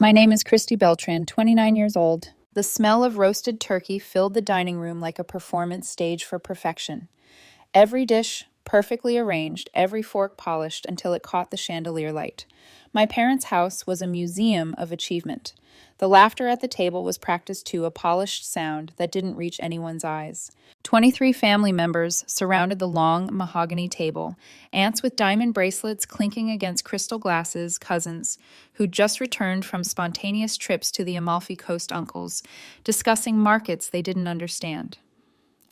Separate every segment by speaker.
Speaker 1: My name is Christy Beltran, 29 years old. The smell of roasted turkey filled the dining room like a performance stage for perfection. Every dish perfectly arranged, every fork polished until it caught the chandelier light. My parents' house was a museum of achievement. The laughter at the table was practiced to a polished sound that didn't reach anyone's eyes. 23 family members surrounded the long mahogany table, aunts with diamond bracelets clinking against crystal glasses, cousins who'd just returned from spontaneous trips to the Amalfi Coast uncles, discussing markets they didn't understand.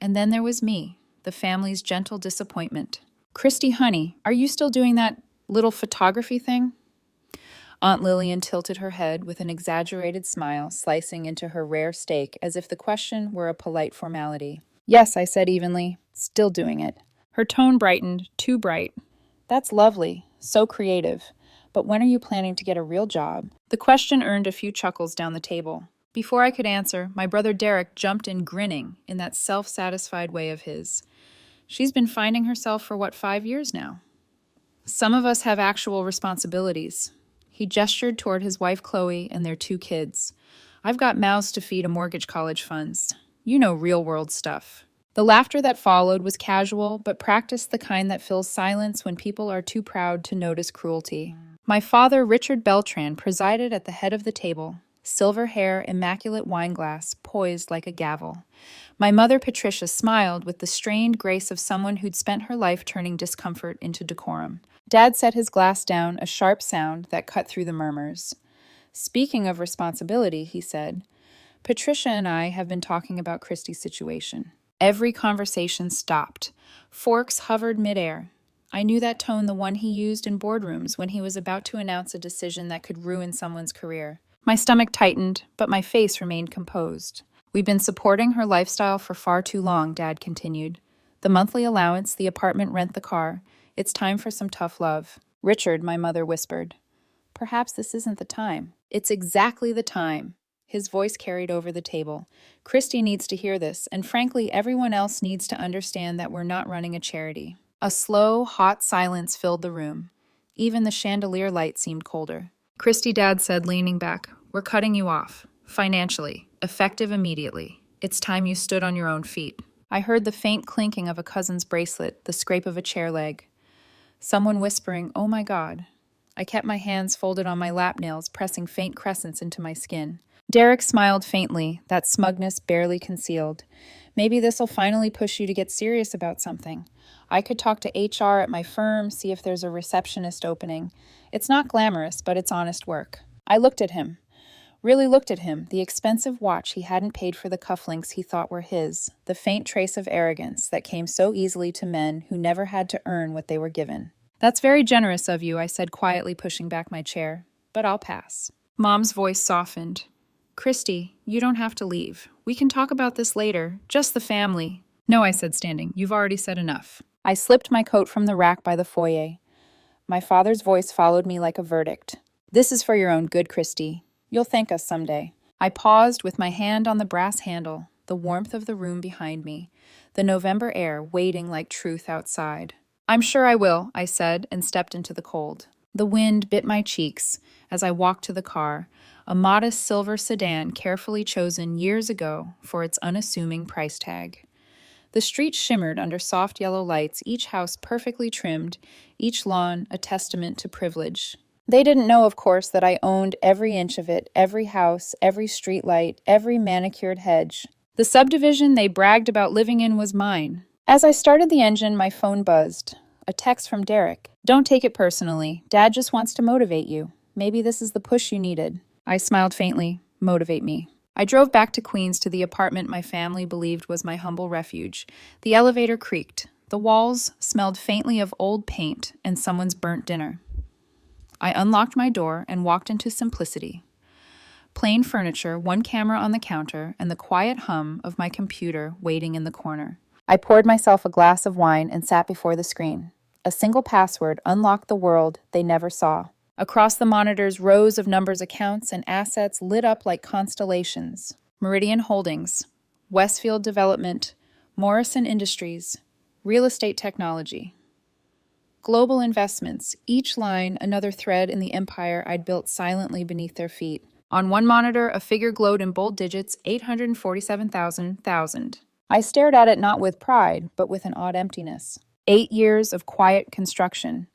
Speaker 1: And then there was me, the family's gentle disappointment. Christy, honey, are you still doing that little photography thing? Aunt Lillian tilted her head with an exaggerated smile, slicing into her rare steak as if the question were a polite formality. Yes, I said evenly, still doing it. Her tone brightened, too bright. That's lovely, so creative. But when are you planning to get a real job? The question earned a few chuckles down the table. Before I could answer, my brother Derek jumped in grinning in that self-satisfied way of his. She's been finding herself for 5 years now? Some of us have actual responsibilities. He gestured toward his wife Chloe and their 2 kids. I've got mouths to feed and mortgage college funds. You know, real-world stuff. The laughter that followed was casual, but practiced the kind that fills silence when people are too proud to notice cruelty. My father, Richard Beltran, presided at the head of the table, silver hair, immaculate wineglass, poised like a gavel. My mother, Patricia, smiled with the strained grace of someone who'd spent her life turning discomfort into decorum. Dad set his glass down, a sharp sound that cut through the murmurs. Speaking of responsibility, he said, Patricia and I have been talking about Christy's situation. Every conversation stopped. Forks hovered midair. I knew that tone, the one he used in boardrooms when he was about to announce a decision that could ruin someone's career. My stomach tightened, but my face remained composed. We've been supporting her lifestyle for far too long, Dad continued. The monthly allowance, the apartment rent, the car. It's time for some tough love. Richard, my mother whispered. Perhaps this isn't the time. It's exactly the time. His voice carried over the table. Christy needs to hear this, and frankly, everyone else needs to understand that we're not running a charity. A slow, hot silence filled the room. Even the chandelier light seemed colder. Christy, Dad said, leaning back, we're cutting you off. Financially. Effective immediately. It's time you stood on your own feet. I heard the faint clinking of a cousin's bracelet, the scrape of a chair leg. Someone whispering, oh my God. I kept my hands folded on my lap nails, pressing faint crescents into my skin. Derek smiled faintly, that smugness barely concealed. Maybe this'll finally push you to get serious about something. I could talk to HR at my firm, see if there's a receptionist opening. It's not glamorous, but it's honest work. I looked at him. Really looked at him, the expensive watch he hadn't paid for the cufflinks he thought were his, the faint trace of arrogance that came so easily to men who never had to earn what they were given. That's very generous of you, I said quietly, pushing back my chair, but I'll pass. Mom's voice softened. Christy, you don't have to leave. We can talk about this later, just the family. No, I said, standing. You've already said enough. I slipped my coat from the rack by the foyer. My father's voice followed me like a verdict. This is for your own good, Christy. You'll thank us someday. I paused with my hand on the brass handle, the warmth of the room behind me, the November air waiting like truth outside. I'm sure I will, I said, and stepped into the cold. The wind bit my cheeks as I walked to the car, a modest silver sedan carefully chosen years ago for its unassuming price tag. The street shimmered under soft yellow lights, each house perfectly trimmed, each lawn a testament to privilege. They didn't know, of course, that I owned every inch of it, every house, every street light, every manicured hedge. The subdivision they bragged about living in was mine. As I started the engine, my phone buzzed. A text from Derek. Don't take it personally. Dad just wants to motivate you. Maybe this is the push you needed. I smiled faintly. Motivate me. I drove back to Queens to the apartment my family believed was my humble refuge. The elevator creaked. The walls smelled faintly of old paint and someone's burnt dinner. I unlocked my door and walked into simplicity. Plain furniture, one camera on the counter, and the quiet hum of my computer waiting in the corner. I poured myself a glass of wine and sat before the screen. A single password unlocked the world they never saw. Across the monitors, rows of numbers, accounts, and assets lit up like constellations. Meridian Holdings, Westfield Development, Morrison Industries, Real Estate Technology. Global investments, each line another thread in the empire I'd built silently beneath their feet. On one monitor, a figure glowed in bold digits, 847,000. I stared at it not with pride, but with an odd emptiness. 8 years of quiet construction.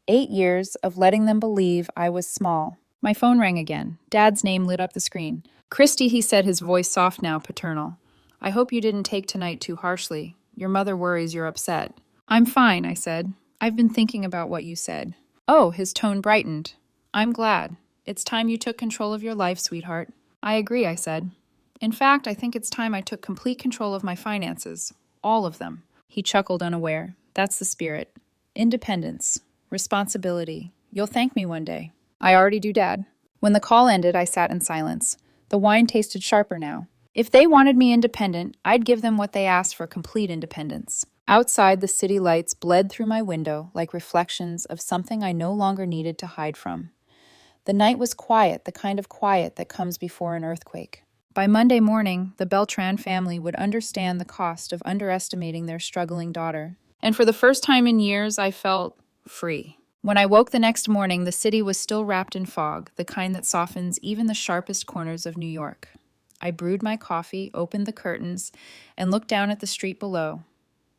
Speaker 1: 8 years of letting them believe I was small. My phone rang again. Dad's name lit up the screen. Christy, he said, his voice soft now, paternal. I hope you didn't take tonight too harshly. Your mother worries you're upset. I'm fine, I said. I've been thinking about what you said. Oh, his tone brightened. I'm glad. It's time you took control of your life, sweetheart. I agree, I said. In fact, I think it's time I took complete control of my finances. All of them. He chuckled, unaware. That's the spirit. Independence. Responsibility. You'll thank me one day. I already do, Dad. When the call ended, I sat in silence. The wine tasted sharper now. If they wanted me independent, I'd give them what they asked for: complete independence. Outside, the city lights bled through my window like reflections of something I no longer needed to hide from. The night was quiet, the kind of quiet that comes before an earthquake. By Monday morning, the Beltran family would understand the cost of underestimating their struggling daughter. And for the first time in years, I felt free. When I woke the next morning, the city was still wrapped in fog, the kind that softens even the sharpest corners of New York. I brewed my coffee, opened the curtains, and looked down at the street below.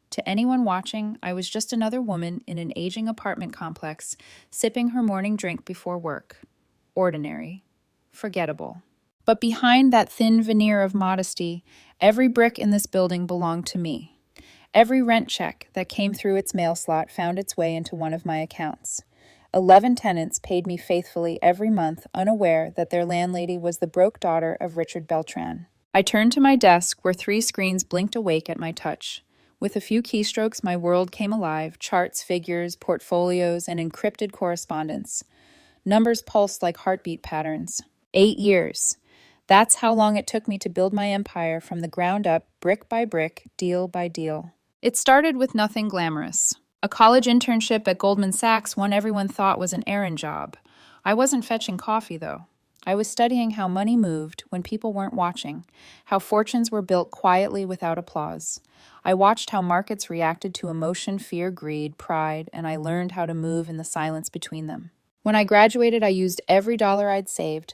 Speaker 1: To anyone watching, I was just another woman in an aging apartment complex, sipping her morning drink before work. Ordinary. Forgettable. But behind that thin veneer of modesty, every brick in this building belonged to me. Every rent check that came through its mail slot found its way into one of my accounts. 11 tenants paid me faithfully every month, unaware that their landlady was the broke daughter of Richard Beltran. I turned to my desk, where 3 screens blinked awake at my touch. With a few keystrokes, my world came alive: charts, figures, portfolios, and encrypted correspondence. Numbers pulsed like heartbeat patterns. 8 years. That's how long it took me to build my empire from the ground up, brick by brick, deal by deal. It started with nothing glamorous. A college internship at Goldman Sachs, one everyone thought was an errand job. I wasn't fetching coffee, though. I was studying how money moved when people weren't watching, how fortunes were built quietly without applause. I watched how markets reacted to emotion, fear, greed, pride, and I learned how to move in the silence between them. When I graduated, I used every dollar I'd saved,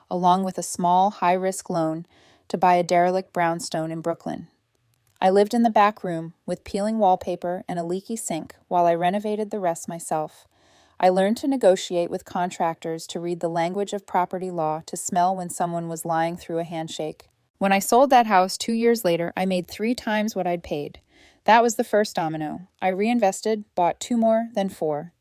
Speaker 1: along with a small, high-risk loan, to buy a derelict brownstone in Brooklyn. I lived in the back room with peeling wallpaper and a leaky sink while I renovated the rest myself. I learned to negotiate with contractors, to read the language of property law, to smell when someone was lying through a handshake. When I sold that house 2 years later, I made 3 times what I'd paid. That was the first domino. I reinvested, bought 2 more, then 4.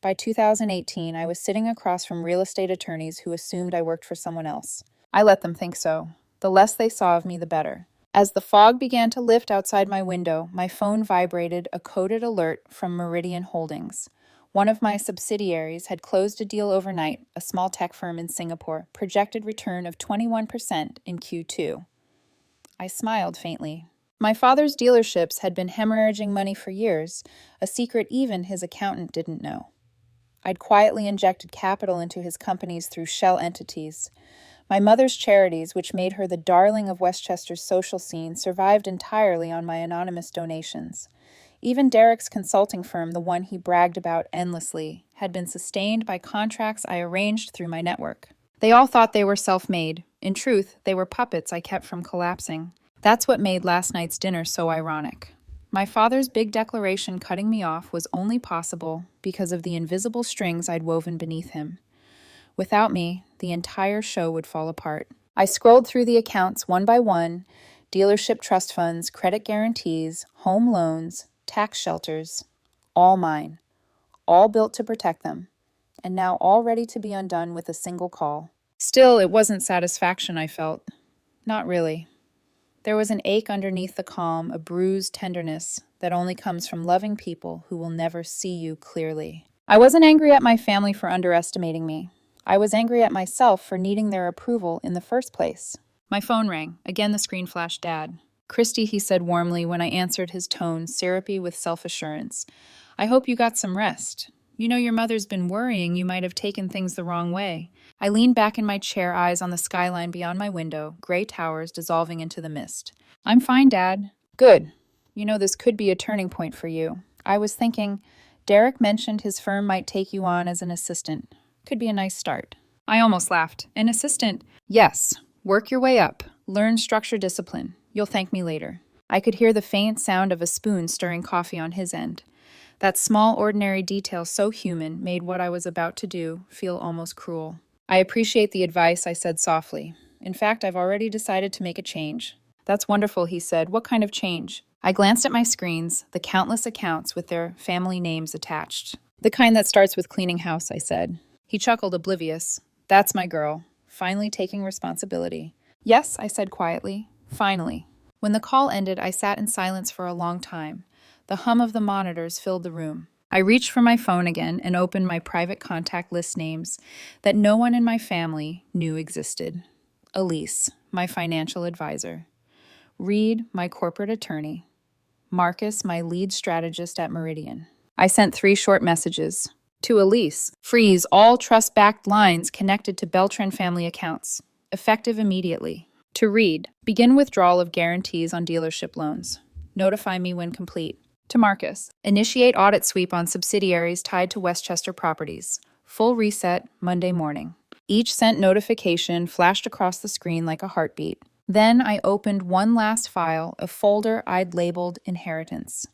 Speaker 1: By 2018, I was sitting across from real estate attorneys who assumed I worked for someone else. I let them think so. The less they saw of me, the better. As the fog began to lift outside my window, my phone vibrated, a coded alert from Meridian Holdings. One of my subsidiaries had closed a deal overnight, a small tech firm in Singapore, projected return of 21% in Q2. I smiled faintly. My father's dealerships had been hemorrhaging money for years, a secret even his accountant didn't know. I'd quietly injected capital into his companies through shell entities. My mother's charities, which made her the darling of Westchester's social scene, survived entirely on my anonymous donations. Even Derek's consulting firm, the one he bragged about endlessly, had been sustained by contracts I arranged through my network. They all thought they were self-made. In truth, they were puppets I kept from collapsing. That's what made last night's dinner so ironic. My father's big declaration cutting me off was only possible because of the invisible strings I'd woven beneath him. Without me, the entire show would fall apart. I scrolled through the accounts one by one: dealership trust funds, credit guarantees, home loans, tax shelters, all mine, all built to protect them, and now all ready to be undone with a single call. Still, it wasn't satisfaction I felt. Not really. There was an ache underneath the calm, a bruised tenderness that only comes from loving people who will never see you clearly. I wasn't angry at my family for underestimating me. I was angry at myself for needing their approval in the first place. My phone rang. Again, the screen flashed Dad. Christy, he said warmly when I answered, his tone syrupy with self-assurance. I hope you got some rest. You know, your mother's been worrying you might have taken things the wrong way. I leaned back in my chair, eyes on the skyline beyond my window, gray towers dissolving into the mist. I'm fine, Dad. Good. You know, this could be a turning point for you. I was thinking, Derek mentioned his firm might take you on as an assistant. Could be a nice start. I almost laughed. An assistant? Yes. Work your way up. Learn structure discipline. You'll thank me later. I could hear the faint sound of a spoon stirring coffee on his end. That small, ordinary detail, so human, made what I was about to do feel almost cruel. I appreciate the advice, I said softly. In fact, I've already decided to make a change. That's wonderful, he said. What kind of change? I glanced at my screens, the countless accounts with their family names attached. The kind that starts with cleaning house, I said. He chuckled, oblivious. That's my girl, finally taking responsibility. Yes, I said quietly. Finally. When the call ended, I sat in silence for a long time. The hum of the monitors filled the room. I reached for my phone again and opened my private contact list names that no one in my family knew existed. Elise, my financial advisor. Reed, my corporate attorney. Marcus, my lead strategist at Meridian. I sent 3 short messages. To Elise, freeze all trust-backed lines connected to Beltran family accounts. Effective immediately. To Reed, begin withdrawal of guarantees on dealership loans. Notify me when complete. To Marcus, initiate audit sweep on subsidiaries tied to Westchester properties. Full reset Monday morning. Each sent notification flashed across the screen like a heartbeat. Then I opened one last file, a folder I'd labeled Inheritance.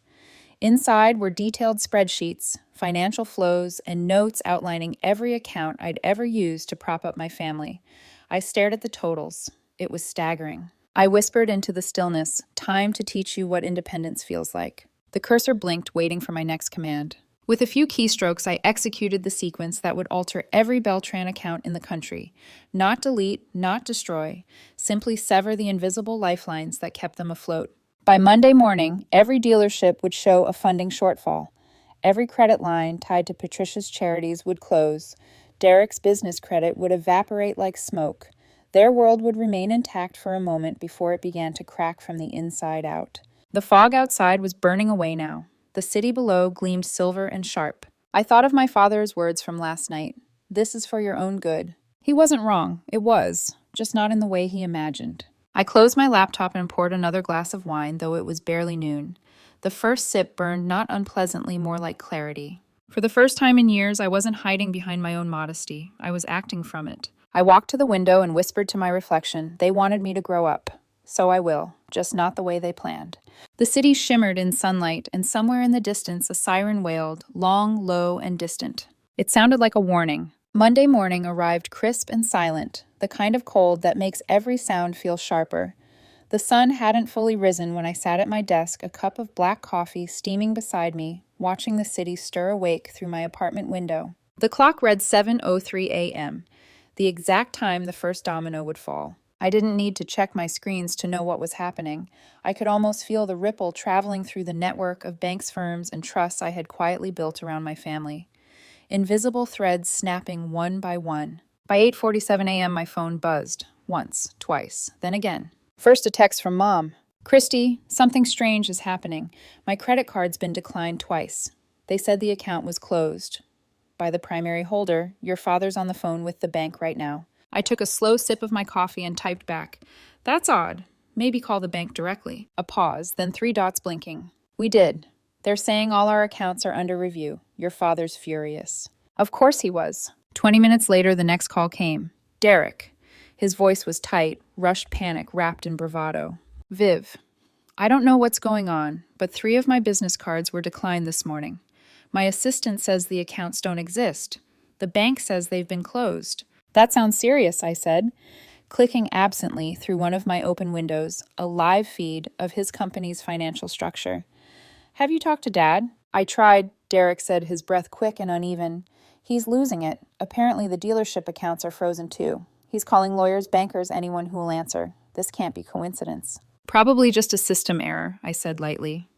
Speaker 1: Inside were detailed spreadsheets, financial flows, and notes outlining every account I'd ever used to prop up my family. I stared at the totals. It was staggering. I whispered into the stillness, time to teach you what independence feels like. The cursor blinked, waiting for my next command. With a few keystrokes, I executed the sequence that would alter every Beltran account in the country. Not delete, not destroy, simply sever the invisible lifelines that kept them afloat. By Monday morning, every dealership would show a funding shortfall. Every credit line tied to Patricia's charities would close. Derek's business credit would evaporate like smoke. Their world would remain intact for a moment before it began to crack from the inside out. The fog outside was burning away now. The city below gleamed silver and sharp. I thought of my father's words from last night. This is for your own good. He wasn't wrong. It was, just not in the way he imagined. I closed my laptop and poured another glass of wine, though it was barely noon. The first sip burned not unpleasantly, more like clarity. For the first time in years, I wasn't hiding behind my own modesty. I was acting from it. I walked to the window and whispered to my reflection, they wanted me to grow up. So I will, just not the way they planned. The city shimmered in sunlight, and somewhere in the distance a siren wailed, long, low, and distant. It sounded like a warning. Monday morning arrived crisp and silent, the kind of cold that makes every sound feel sharper. The sun hadn't fully risen when I sat at my desk, a cup of black coffee steaming beside me, watching the city stir awake through my apartment window. The clock read 7:03 a.m., the exact time the first domino would fall. I didn't need to check my screens to know what was happening. I could almost feel the ripple traveling through the network of banks, firms, and trusts I had quietly built around my family. Invisible threads snapping one by one. By 8:47 a.m., my phone buzzed. Once, twice, then again. First a text from Mom. Christy, something strange is happening. My credit card's been declined twice. They said the account was closed. By the primary holder, your father's on the phone with the bank right now. I took a slow sip of my coffee and typed back. That's odd. Maybe call the bank directly. A pause, then 3 dots blinking. We did. They're saying all our accounts are under review. Your father's furious. Of course he was. 20 minutes later, the next call came. Derek. His voice was tight, rushed panic wrapped in bravado. Viv. I don't know what's going on, but 3 of my business cards were declined this morning. My assistant says the accounts don't exist. The bank says they've been closed. That sounds serious, I said, clicking absently through one of my open windows, a live feed of his company's financial structure. Have you talked to Dad? I tried, Derek said, his breath quick and uneven. He's losing it. Apparently the dealership accounts are frozen too. He's calling lawyers, bankers, anyone who will answer. This can't be coincidence. Probably just a system error, I said lightly.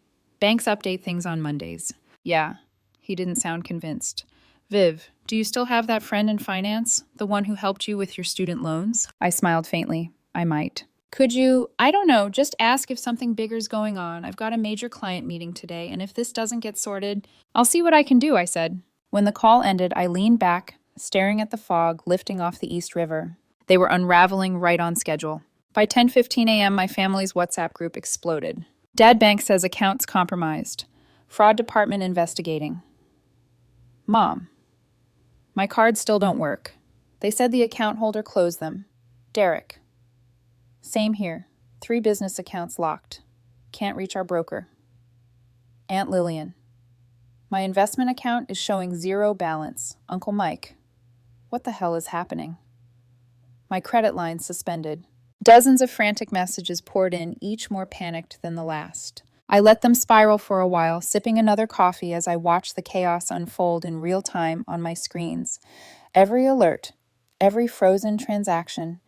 Speaker 1: Banks update things on Mondays. Yeah. He didn't sound convinced. Viv, do you still have that friend in finance? The one who helped you with your student loans? I smiled faintly. I might. Could you, I don't know, just ask if something bigger's going on. I've got a major client meeting today, and if this doesn't get sorted, I'll see what I can do, I said. When the call ended, I leaned back, staring at the fog lifting off the East River. They were unraveling right on schedule. By 10:15 a.m., my family's WhatsApp group exploded. Dad Bank says accounts compromised. Fraud department investigating. Mom. My cards still don't work. They said the account holder closed them. Derek. Same here. 3 business accounts locked. Can't reach our broker. Aunt Lillian. My investment account is showing 0 balance. Uncle Mike. What the hell is happening? My credit line suspended. Dozens of frantic messages poured in, each more panicked than the last. I let them spiral for a while, sipping another coffee as I watched the chaos unfold in real time on my screens. Every alert, every frozen transaction,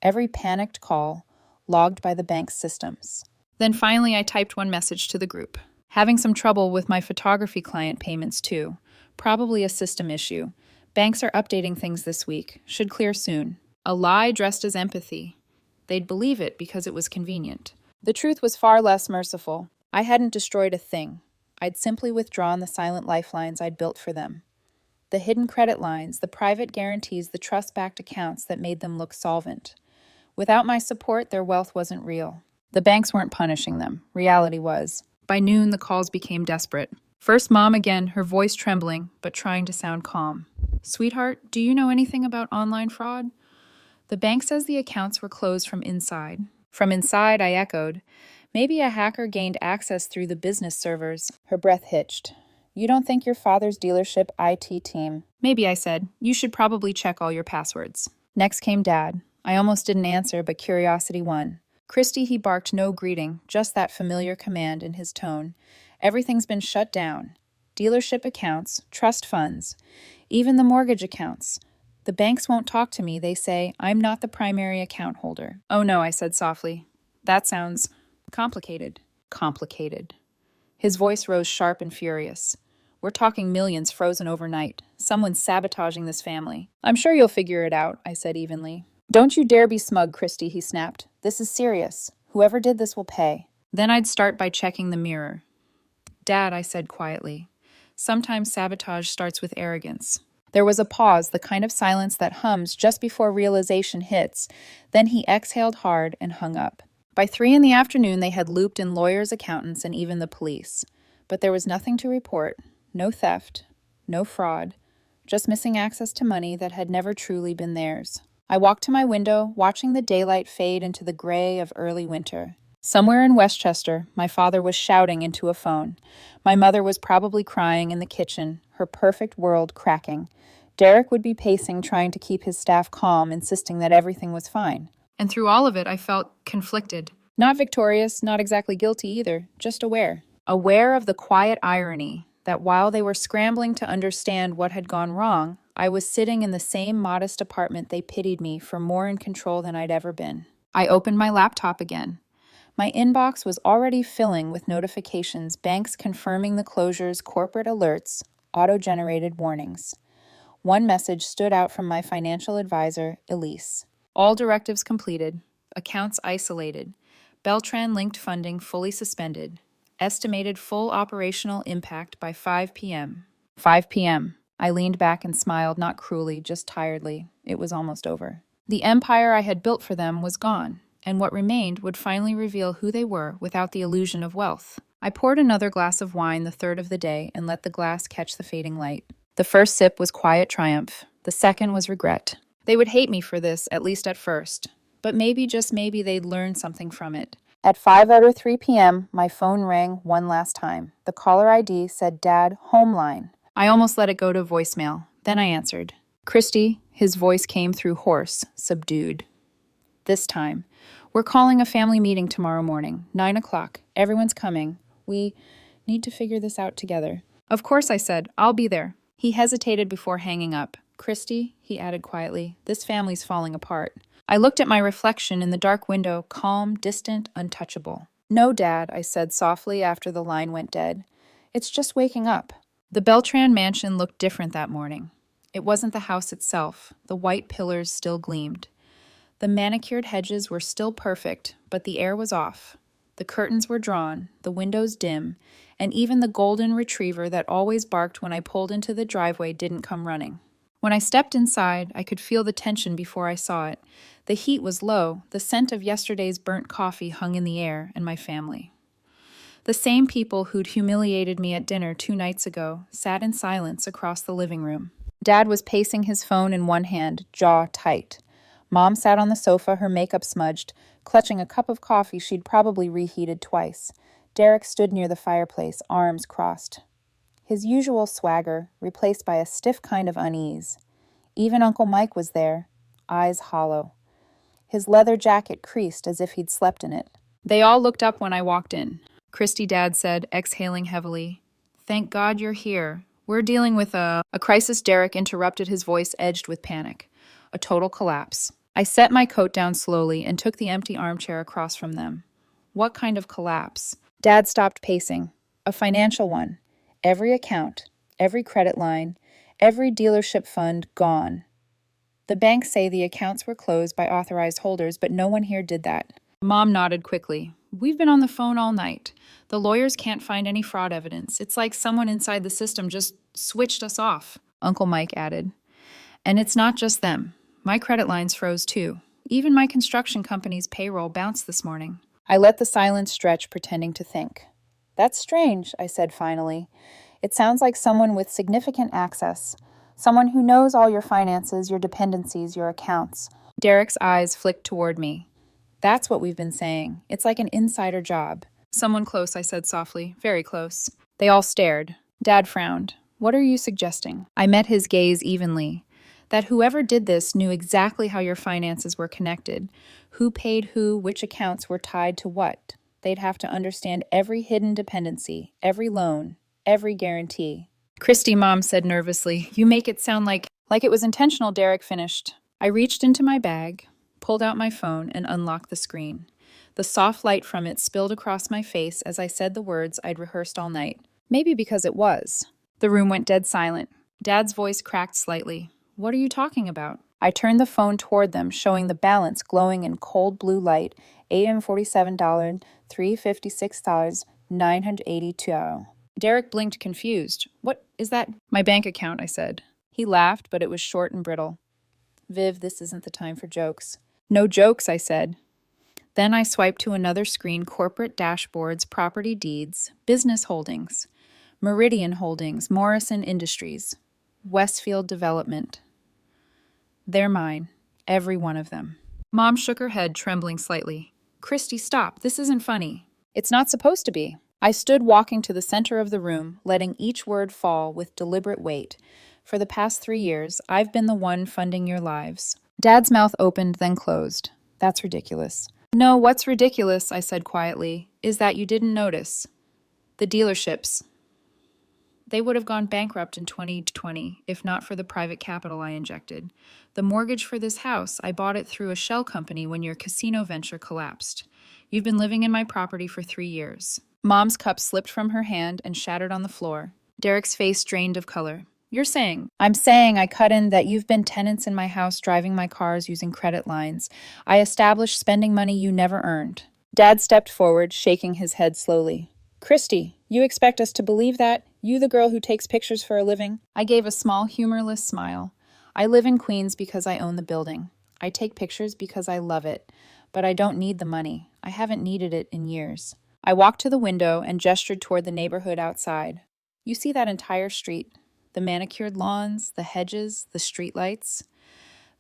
Speaker 1: every panicked call, logged by the bank's systems. Then finally I typed one message to the group. Having some trouble with my photography client payments too. Probably a system issue. Banks are updating things this week. Should clear soon. A lie dressed as empathy. They'd believe it because it was convenient. The truth was far less merciful. I hadn't destroyed a thing. I'd simply withdrawn the silent lifelines I'd built for them. The hidden credit lines, the private guarantees, the trust-backed accounts that made them look solvent. Without my support, their wealth wasn't real. The banks weren't punishing them. Reality was. By noon, the calls became desperate. First Mom again, her voice trembling, but trying to sound calm. Sweetheart, do you know anything about online fraud? The bank says the accounts were closed from inside. From inside, I echoed. Maybe a hacker gained access through the business servers. Her breath hitched. You don't think your father's dealership IT team? Maybe, I said. You should probably check all your passwords. Next came Dad. I almost didn't answer, but curiosity won. Christy, he barked no greeting, just that familiar command in his tone. Everything's been shut down. Dealership accounts, trust funds, even the mortgage accounts. The banks won't talk to me, they say. I'm not the primary account holder. Oh no, I said softly. That sounds complicated. Complicated. His voice rose sharp and furious. We're talking millions frozen overnight. Someone's sabotaging this family. I'm sure you'll figure it out, I said evenly. Don't you dare be smug, Christy, he snapped. This is serious. Whoever did this will pay. Then I'd start by checking the mirror. Dad, I said quietly. Sometimes sabotage starts with arrogance. There was a pause, the kind of silence that hums just before realization hits. Then he exhaled hard and hung up. By 3 p.m, they had looped in lawyers, accountants, and even the police. But there was nothing to report. No theft. No fraud. Just missing access to money that had never truly been theirs. I walked to my window, watching the daylight fade into the gray of early winter. Somewhere in Westchester, my father was shouting into a phone. My mother was probably crying in the kitchen, her perfect world cracking. Derek would be pacing, trying to keep his staff calm, insisting that everything was fine. And through all of it, I felt conflicted. Not victorious, not exactly guilty either, just aware. Aware of the quiet irony that while they were scrambling to understand what had gone wrong, I was sitting in the same modest apartment they pitied me for more in control than I'd ever been. I opened my laptop again. My inbox was already filling with notifications, banks confirming the closures, corporate alerts, auto-generated warnings. One message stood out from my financial advisor, Elise. All directives completed, accounts isolated, Beltran-linked funding fully suspended, estimated full operational impact by 5 p.m. 5 p.m. I leaned back and smiled, not cruelly, just tiredly. It was almost over. The empire I had built for them was gone, and what remained would finally reveal who they were without the illusion of wealth. I poured another glass of wine, the third of the day, and let the glass catch the fading light. The first sip was quiet triumph. The second was regret. They would hate me for this, at least at first. But maybe, just maybe, they'd learn something from it. At 5:03 p.m., my phone rang one last time. The caller ID said Dad, home line. I almost let it go to voicemail. Then I answered. Christy, his voice came through hoarse, subdued. This time. We're calling a family meeting tomorrow morning, 9 o'clock. Everyone's coming. We need to figure this out together. Of course, I said. I'll be there. He hesitated before hanging up. Christy, he added quietly, this family's falling apart. I looked at my reflection in the dark window, calm, distant, untouchable. No, Dad, I said softly after the line went dead. It's just waking up. The Beltran mansion looked different that morning. It wasn't the house itself. The white pillars still gleamed. The manicured hedges were still perfect, but the air was off. The curtains were drawn, the windows dim, and even the golden retriever that always barked when I pulled into the driveway didn't come running. When I stepped inside, I could feel the tension before I saw it. The heat was low, the scent of yesterday's burnt coffee hung in the air, and my family. The same people who'd humiliated me at dinner 2 nights ago sat in silence across the living room. Dad was pacing his phone in one hand, jaw tight. Mom sat on the sofa, her makeup smudged, clutching a cup of coffee she'd probably reheated twice. Derek stood near the fireplace, arms crossed. His usual swagger, replaced by a stiff kind of unease. Even Uncle Mike was there, eyes hollow. His leather jacket creased as if he'd slept in it. They all looked up when I walked in. Christy, Dad said, exhaling heavily. Thank God you're here. We're dealing with a crisis. Derek interrupted, his voice edged with panic. A total collapse. I set my coat down slowly and took the empty armchair across from them. What kind of collapse? Dad stopped pacing. A financial one. Every account, every credit line, every dealership fund gone. The banks say the accounts were closed by authorized holders, but no one here did that. Mom nodded quickly. We've been on the phone all night. The lawyers can't find any fraud evidence. It's like someone inside the system just switched us off, Uncle Mike added. And it's not just them. My credit lines froze too. Even my construction company's payroll bounced this morning. I let the silence stretch, pretending to think. That's strange, I said finally. It sounds like someone with significant access. Someone who knows all your finances, your dependencies, your accounts. Derek's eyes flicked toward me. That's what we've been saying. It's like an insider job. Someone close, I said softly. Very close. They all stared. Dad frowned. What are you suggesting? I met his gaze evenly. That whoever did this knew exactly how your finances were connected. Who paid who, which accounts were tied to what. They'd have to understand every hidden dependency, every loan, every guarantee. Christy, Mom said nervously. You make it sound like it was intentional, Derek finished. I reached into my bag, pulled out my phone, and unlocked the screen. The soft light from it spilled across my face as I said the words I'd rehearsed all night. Maybe because it was. The room went dead silent. Dad's voice cracked slightly. What are you talking about? I turned the phone toward them, showing the balance glowing in cold blue light, $847, $356, $982. Derek blinked, confused. What is that? My bank account, I said. He laughed, but it was short and brittle. Viv, this isn't the time for jokes. No jokes, I said. Then I swiped to another screen, corporate dashboards, property deeds, business holdings, Meridian Holdings, Morrison Industries, Westfield Development. They're mine, every one of them. Mom shook her head, trembling slightly. Christy, stop. This isn't funny. It's not supposed to be. I stood walking to the center of the room, letting each word fall with deliberate weight. For the past 3 years, I've been the one funding your lives. Dad's mouth opened, then closed. That's ridiculous. No, what's ridiculous, I said quietly, is that you didn't notice. The dealerships. They would have gone bankrupt in 2020 if not for the private capital I injected. The mortgage for this house, I bought it through a shell company when your casino venture collapsed. You've been living in my property for 3 years. Mom's cup slipped from her hand and shattered on the floor. Derek's face drained of color. You're saying? I'm saying, I cut in, that you've been tenants in my house, driving my cars, using credit lines. I established spending money you never earned. Dad stepped forward, shaking his head slowly. Christy, you expect us to believe that? You, the girl who takes pictures for a living? I gave a small, humorless smile. I live in Queens because I own the building. I take pictures because I love it. But I don't need the money. I haven't needed it in years. I walked to the window and gestured toward the neighborhood outside. You see that entire street? The manicured lawns, the hedges, the streetlights?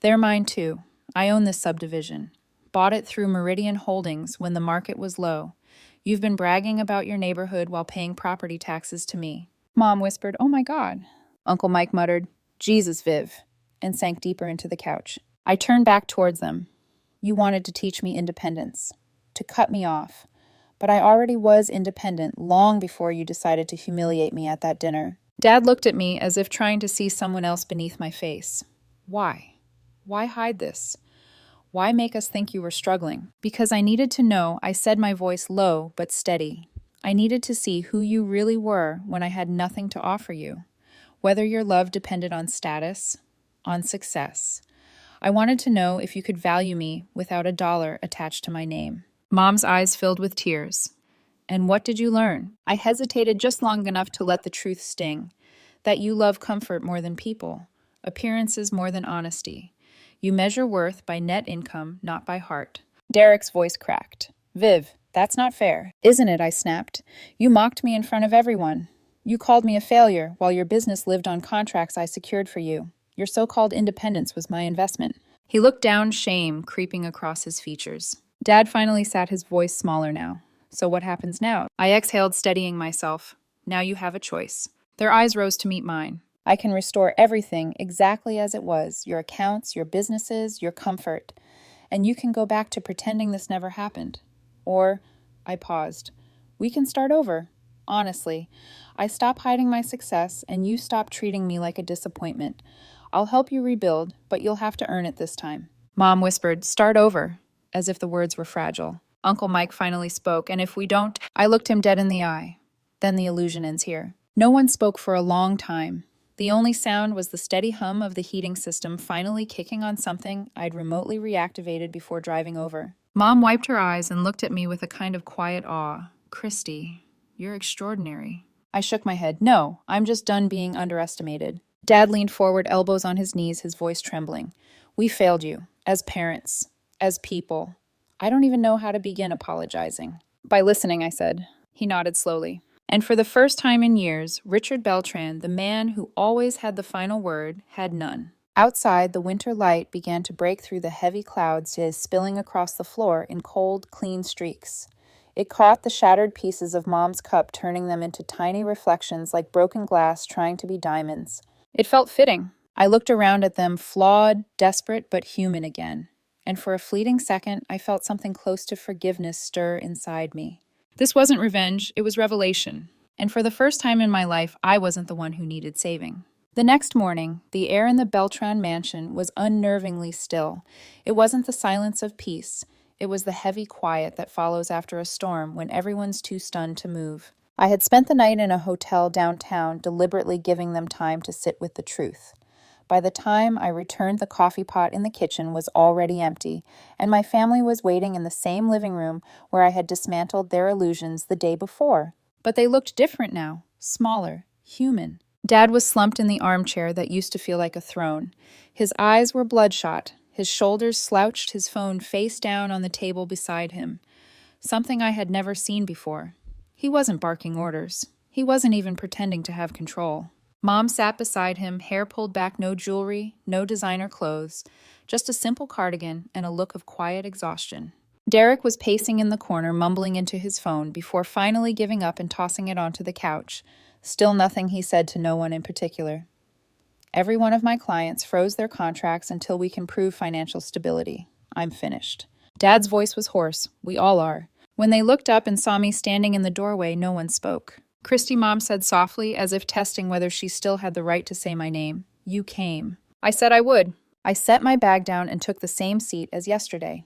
Speaker 1: They're mine too. I own this subdivision. Bought it through Meridian Holdings when the market was low. You've been bragging about your neighborhood while paying property taxes to me. Mom whispered, Oh my God. Uncle Mike muttered, Jesus, Viv, and sank deeper into the couch. I turned back towards them. You wanted to teach me independence, to cut me off. But I already was independent long before you decided to humiliate me at that dinner. Dad looked at me as if trying to see someone else beneath my face. Why? Why hide this? Why make us think you were struggling? Because I needed to know, I said, my voice low but steady. I needed to see who you really were when I had nothing to offer you. Whether your love depended on status, on success. I wanted to know if you could value me without a dollar attached to my name. Mom's eyes filled with tears. And what did you learn? I hesitated just long enough to let the truth sting. That you love comfort more than people, appearances more than honesty. You measure worth by net income, not by heart. Derek's voice cracked. Viv, that's not fair. Isn't it? I snapped. You mocked me in front of everyone. You called me a failure while your business lived on contracts I secured for you. Your so-called independence was my investment. He looked down, shame creeping across his features. Dad finally sat, his voice smaller now. So what happens now? I exhaled, steadying myself. Now you have a choice. Their eyes rose to meet mine. I can restore everything exactly as it was, your accounts, your businesses, your comfort. And you can go back to pretending this never happened. Or, I paused. We can start over. Honestly, I stop hiding my success and you stop treating me like a disappointment. I'll help you rebuild, but you'll have to earn it this time. Mom whispered, start over, as if the words were fragile. Uncle Mike finally spoke, and if we don't, I looked him dead in the eye. Then the illusion ends here. No one spoke for a long time. The only sound was the steady hum of the heating system finally kicking on something I'd remotely reactivated before driving over. Mom wiped her eyes and looked at me with a kind of quiet awe. Christy, you're extraordinary. I shook my head. No, I'm just done being underestimated. Dad leaned forward, elbows on his knees, his voice trembling. We failed you, as parents, as people. I don't even know how to begin apologizing. By listening, I said. He nodded slowly. And for the first time in years, Richard Beltran, the man who always had the final word, had none. Outside, the winter light began to break through the heavy clouds, spilling across the floor in cold, clean streaks. It caught the shattered pieces of Mom's cup, turning them into tiny reflections like broken glass trying to be diamonds. It felt fitting. I looked around at them, flawed, desperate, but human again. And for a fleeting second, I felt something close to forgiveness stir inside me. This wasn't revenge, it was revelation. And for the first time in my life, I wasn't the one who needed saving. The next morning, the air in the Beltran mansion was unnervingly still. It wasn't the silence of peace. It was the heavy quiet that follows after a storm when everyone's too stunned to move. I had spent the night in a hotel downtown, deliberately giving them time to sit with the truth. By the time I returned, the coffee pot in the kitchen was already empty, and my family was waiting in the same living room where I had dismantled their illusions the day before. But they looked different now, smaller, human. Dad was slumped in the armchair that used to feel like a throne. His eyes were bloodshot, his shoulders slouched, his phone face down on the table beside him. Something I had never seen before. He wasn't barking orders. He wasn't even pretending to have control. Mom sat beside him, hair pulled back, no jewelry, no designer clothes, just a simple cardigan and a look of quiet exhaustion. Derek was pacing in the corner, mumbling into his phone before finally giving up and tossing it onto the couch. Still nothing he said to no one in particular. Every one of my clients froze their contracts until we can prove financial stability. I'm finished. Dad's voice was hoarse. We all are. When they looked up and saw me standing in the doorway, no one spoke. Christy, Mom said softly, as if testing whether she still had the right to say my name. You came. I said I would. I set my bag down and took the same seat as yesterday.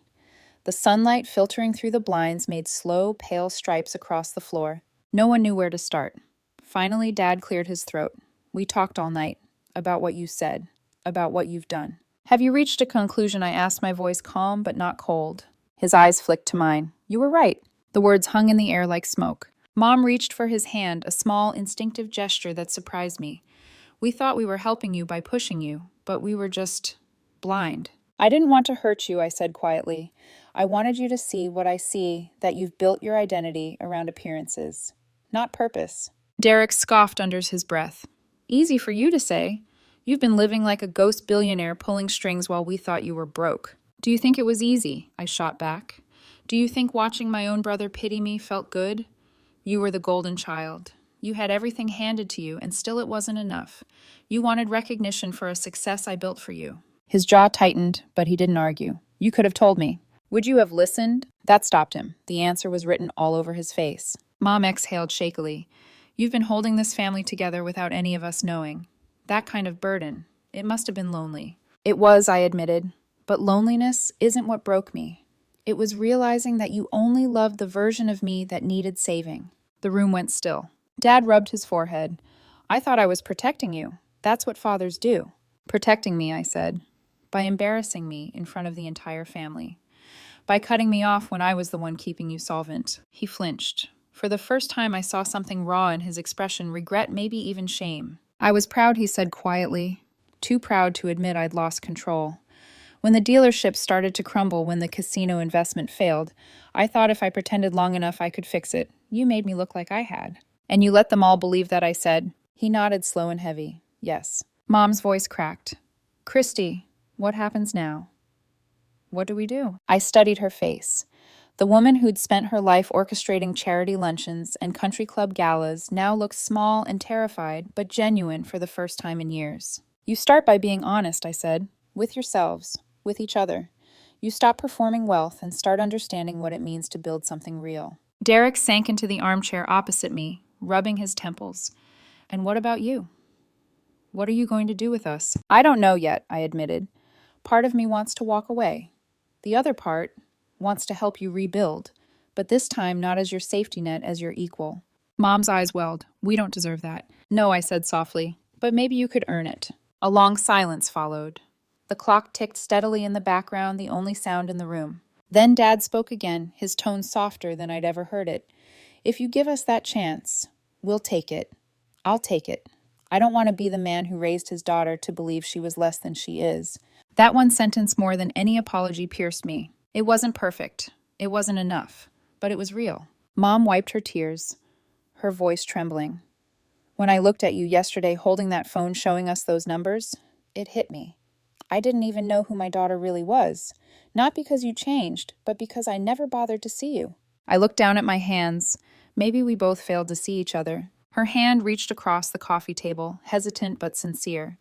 Speaker 1: The sunlight filtering through the blinds made slow, pale stripes across the floor. No one knew where to start. Finally, Dad cleared his throat. We talked all night. About what you said. About what you've done. Have you reached a conclusion? I asked, my voice calm but not cold. His eyes flicked to mine. You were right. The words hung in the air like smoke. Mom reached for his hand, a small, instinctive gesture that surprised me. We thought we were helping you by pushing you, but we were just blind. I didn't want to hurt you, I said quietly. I wanted you to see what I see, that you've built your identity around appearances, not purpose. Derek scoffed under his breath. Easy for you to say. You've been living like a ghost billionaire pulling strings while we thought you were broke. Do you think it was easy? I shot back. Do you think watching my own brother pity me felt good? You were the golden child. You had everything handed to you, and still it wasn't enough. You wanted recognition for a success I built for you. His jaw tightened, but he didn't argue. You could have told me. Would you have listened? That stopped him. The answer was written all over his face. Mom exhaled shakily. You've been holding this family together without any of us knowing. That kind of burden. It must have been lonely. It was, I admitted. But loneliness isn't what broke me. It was realizing that you only loved the version of me that needed saving. The room went still. Dad rubbed his forehead. I thought I was protecting you. That's what fathers do. Protecting me, I said. By embarrassing me in front of the entire family. By cutting me off when I was the one keeping you solvent. He flinched. For the first time I saw something raw in his expression, regret, maybe even shame. I was proud, he said quietly. Too proud to admit I'd lost control. When the dealership started to crumble, when the casino investment failed, I thought if I pretended long enough I could fix it. You made me look like I had. And you let them all believe that, I said. He nodded slow and heavy. Yes. Mom's voice cracked. Christy, what happens now? What do we do? I studied her face. The woman who'd spent her life orchestrating charity luncheons and country club galas now looked small and terrified, but genuine for the first time in years. You start by being honest, I said, with yourselves, with each other. You stop performing wealth and start understanding what it means to build something real. Derek sank into the armchair opposite me, rubbing his temples. And what about you? What are you going to do with us? I don't know yet, I admitted. Part of me wants to walk away. The other part wants to help you rebuild, but this time not as your safety net, as your equal. Mom's eyes welled. We don't deserve that. No, I said softly, but maybe you could earn it. A long silence followed. The clock ticked steadily in the background, the only sound in the room. Then Dad spoke again, his tone softer than I'd ever heard it. If you give us that chance, we'll take it. I'll take it. I don't want to be the man who raised his daughter to believe she was less than she is. That one sentence more than any apology pierced me. It wasn't perfect. It wasn't enough. But it was real. Mom wiped her tears, her voice trembling. When I looked at you yesterday holding that phone showing us those numbers, it hit me. I didn't even know who my daughter really was. Not because you changed, but because I never bothered to see you. I looked down at my hands. Maybe we both failed to see each other. Her hand reached across the coffee table, hesitant but sincere.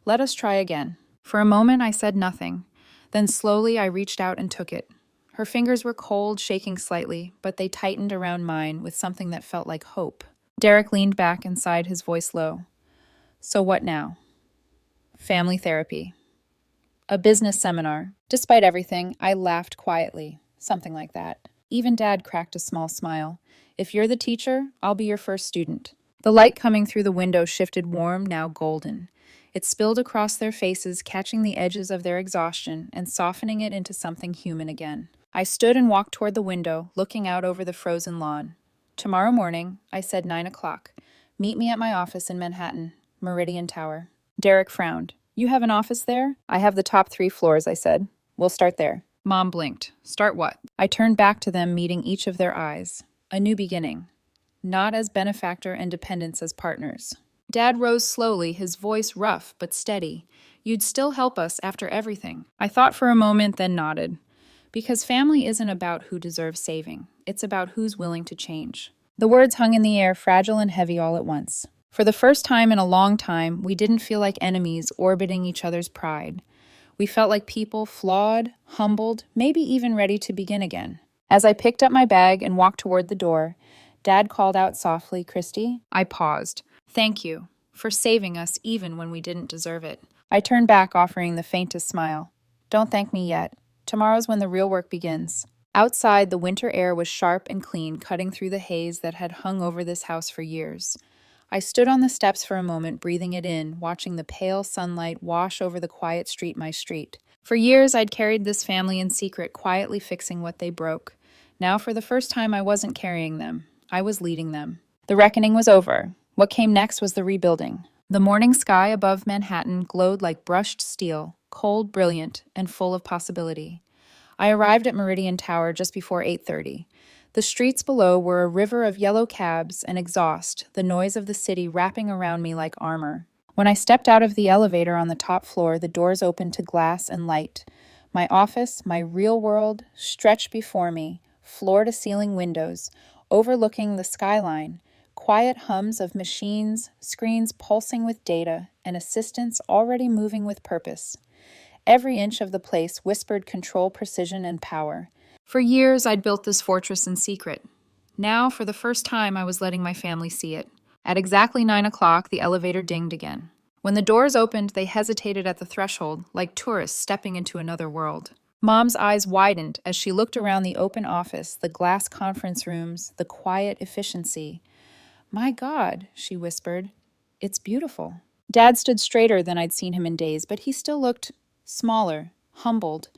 Speaker 1: Let us try again. For a moment I said nothing. Then slowly I reached out and took it. Her fingers were cold, shaking slightly, but they tightened around mine with something that felt like hope. Derek leaned back and sighed, his voice low. So what now? Family therapy. A business seminar. Despite everything, I laughed quietly. Something like that. Even Dad cracked a small smile. If you're the teacher, I'll be your first student. The light coming through the window shifted warm, now golden. It spilled across their faces, catching the edges of their exhaustion and softening it into something human again. I stood and walked toward the window, looking out over the frozen lawn. Tomorrow morning, I said 9 o'clock. Meet me at my office in Manhattan, Meridian Tower. Derek frowned. You have an office there? I have the top 3 floors, I said. We'll start there. Mom blinked. Start what? I turned back to them, meeting each of their eyes. A new beginning. Not as benefactor and dependents as partners. Dad rose slowly, his voice rough but steady. You'd still help us after everything. I thought for a moment, then nodded. Because family isn't about who deserves saving. It's about who's willing to change. The words hung in the air, fragile and heavy all at once. For the first time in a long time, we didn't feel like enemies orbiting each other's pride. We felt like people, flawed, humbled, maybe even ready to begin again. As I picked up my bag and walked toward the door, Dad called out softly, Christy. I paused. Thank you for saving us even when we didn't deserve it. I turned back, offering the faintest smile. Don't thank me yet. Tomorrow's when the real work begins. Outside, the winter air was sharp and clean, cutting through the haze that had hung over this house for years. I stood on the steps for a moment, breathing it in, watching the pale sunlight wash over the quiet street, my street. For years, I'd carried this family in secret, quietly fixing what they broke. Now, for the first time, I wasn't carrying them. I was leading them. The reckoning was over. What came next was the rebuilding. The morning sky above Manhattan glowed like brushed steel, cold, brilliant, and full of possibility. I arrived at Meridian Tower just before 8:30. The streets below were a river of yellow cabs and exhaust, the noise of the city wrapping around me like armor. When I stepped out of the elevator on the top floor, the doors opened to glass and light. My office, my real world, stretched before me, floor-to-ceiling windows, overlooking the skyline, quiet hums of machines, screens pulsing with data, and assistants already moving with purpose. Every inch of the place whispered control, precision, and power. For years, I'd built this fortress in secret. Now, for the first time, I was letting my family see it. At exactly 9 o'clock, the elevator dinged again. When the doors opened, they hesitated at the threshold, like tourists stepping into another world. Mom's eyes widened as she looked around the open office, the glass conference rooms, the quiet efficiency. My God, she whispered. It's beautiful. Dad stood straighter than I'd seen him in days, but he still looked smaller, humbled.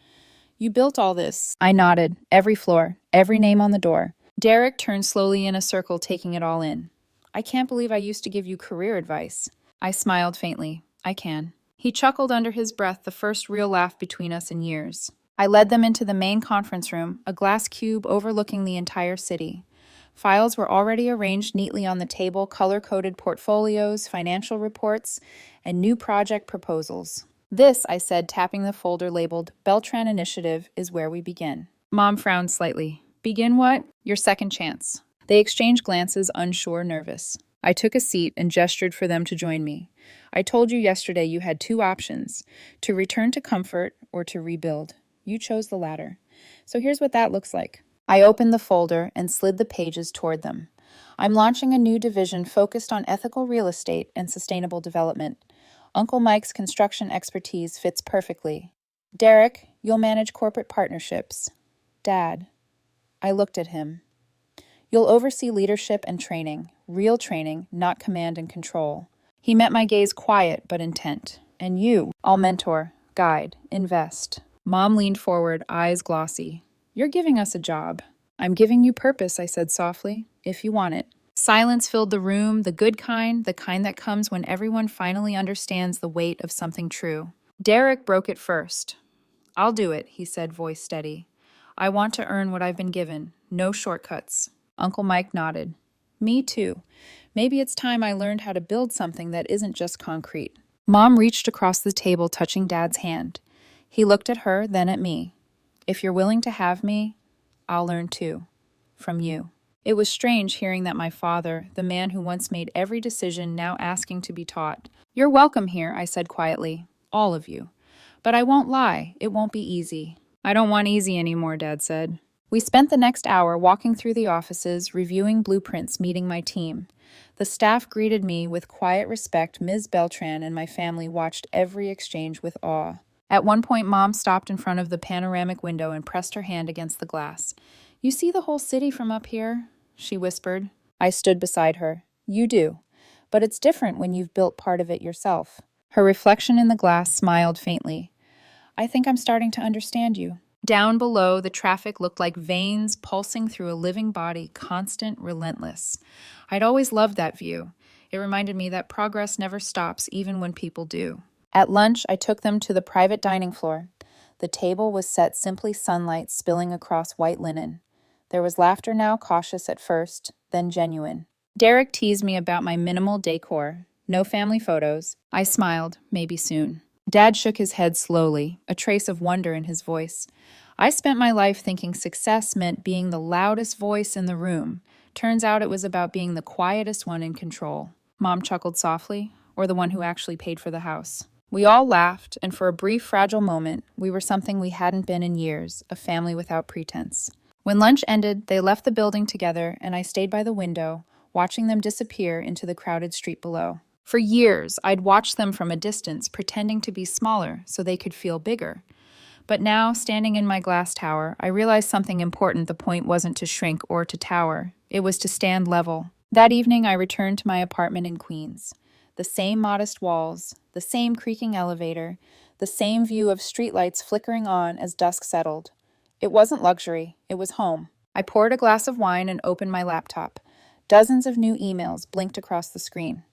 Speaker 1: You built all this. I nodded. Every floor, every name on the door. Derek turned slowly in a circle, taking it all in. I can't believe I used to give you career advice. I smiled faintly. I can. He chuckled under his breath, the first real laugh between us in years. I led them into the main conference room, a glass cube overlooking the entire city. Files were already arranged neatly on the table, color-coded portfolios, financial reports, and new project proposals. This, I said, tapping the folder labeled Beltran Initiative, is where we begin. Mom frowned slightly. Begin what? Your second chance. They exchanged glances, unsure, nervous. I took a seat and gestured for them to join me. I told you yesterday you had two options, to return to comfort or to rebuild. You chose the latter. So here's what that looks like. I opened the folder and slid the pages toward them. I'm launching a new division focused on ethical real estate and sustainable development. Uncle Mike's construction expertise fits perfectly. Derek, you'll manage corporate partnerships. Dad. I looked at him. You'll oversee leadership and training, real training, not command and control. He met my gaze quiet but intent. And you, I'll mentor, guide, invest. Mom leaned forward, eyes glossy. You're giving us a job. I'm giving you purpose, I said softly, if you want it. Silence filled the room, the good kind, the kind that comes when everyone finally understands the weight of something true. Derek broke it first. I'll do it, he said, voice steady. I want to earn what I've been given. No shortcuts. Uncle Mike nodded. Me too. Maybe it's time I learned how to build something that isn't just concrete. Mom reached across the table, touching Dad's hand. He looked at her, then at me. If you're willing to have me, I'll learn too. From you. It was strange hearing that my father, the man who once made every decision, now asking to be taught. You're welcome here, I said quietly. All of you. But I won't lie, it won't be easy. I don't want easy anymore, Dad said. We spent the next hour walking through the offices, reviewing blueprints, meeting my team. The staff greeted me with quiet respect. Ms. Beltran and my family watched every exchange with awe. At one point, Mom stopped in front of the panoramic window and pressed her hand against the glass. You see the whole city from up here? She whispered. I stood beside her. You do. But it's different when you've built part of it yourself. Her reflection in the glass smiled faintly. I think I'm starting to understand you. Down below, the traffic looked like veins pulsing through a living body, constant, relentless. I'd always loved that view. It reminded me that progress never stops, even when people do. At lunch, I took them to the private dining floor. The table was set simply, sunlight spilling across white linen. There was laughter now, cautious at first, then genuine. Derek teased me about my minimal decor. No family photos. I smiled, maybe soon. Dad shook his head slowly, a trace of wonder in his voice. I spent my life thinking success meant being the loudest voice in the room. Turns out it was about being the quietest one in control. Mom chuckled softly, or the one who actually paid for the house. We all laughed, and for a brief, fragile moment, we were something we hadn't been in years, a family without pretense. When lunch ended, they left the building together, and I stayed by the window, watching them disappear into the crowded street below. For years, I'd watched them from a distance, pretending to be smaller so they could feel bigger. But now, standing in my glass tower, I realized something important. The point wasn't to shrink or to tower. It was to stand level. That evening, I returned to my apartment in Queens. The same modest walls, the same creaking elevator, the same view of streetlights flickering on as dusk settled. It wasn't luxury, it was home. I poured a glass of wine and opened my laptop. Dozens of new emails blinked across the screen.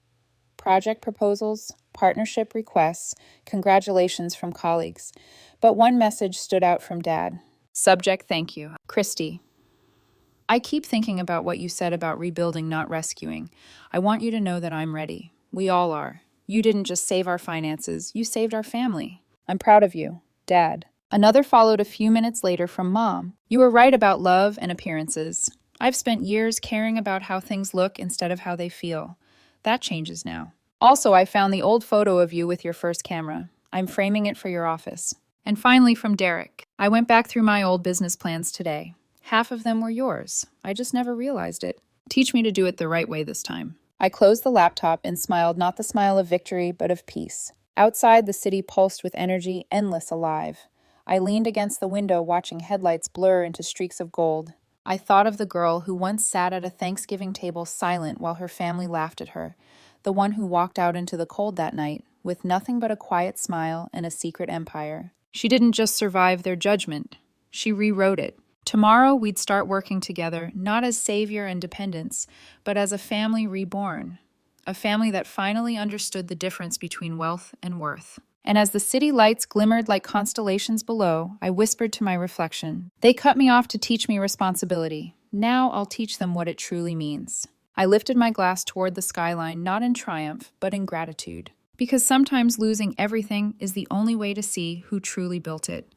Speaker 1: Project proposals, partnership requests, congratulations from colleagues. But one message stood out from Dad. Subject, thank you. Christy. I keep thinking about what you said about rebuilding, not rescuing. I want you to know that I'm ready. We all are. You didn't just save our finances, you saved our family. I'm proud of you, Dad. Another followed a few minutes later from Mom. You were right about love and appearances. I've spent years caring about how things look instead of how they feel. That changes now. Also, I found the old photo of you with your first camera. I'm framing it for your office. And finally, from Derek. I went back through my old business plans today. Half of them were yours. I just never realized it. Teach me to do it the right way this time. I closed the laptop and smiled, not the smile of victory, but of peace. Outside, the city pulsed with energy, endless, alive. I leaned against the window, watching headlights blur into streaks of gold. I thought of the girl who once sat at a Thanksgiving table silent while her family laughed at her, the one who walked out into the cold that night with nothing but a quiet smile and a secret empire. She didn't just survive their judgment. She rewrote it. Tomorrow we'd start working together, not as savior and dependents, but as a family reborn. A family that finally understood the difference between wealth and worth. And as the city lights glimmered like constellations below, I whispered to my reflection, they cut me off to teach me responsibility. Now I'll teach them what it truly means. I lifted my glass toward the skyline, not in triumph, but in gratitude. Because sometimes losing everything is the only way to see who truly built it.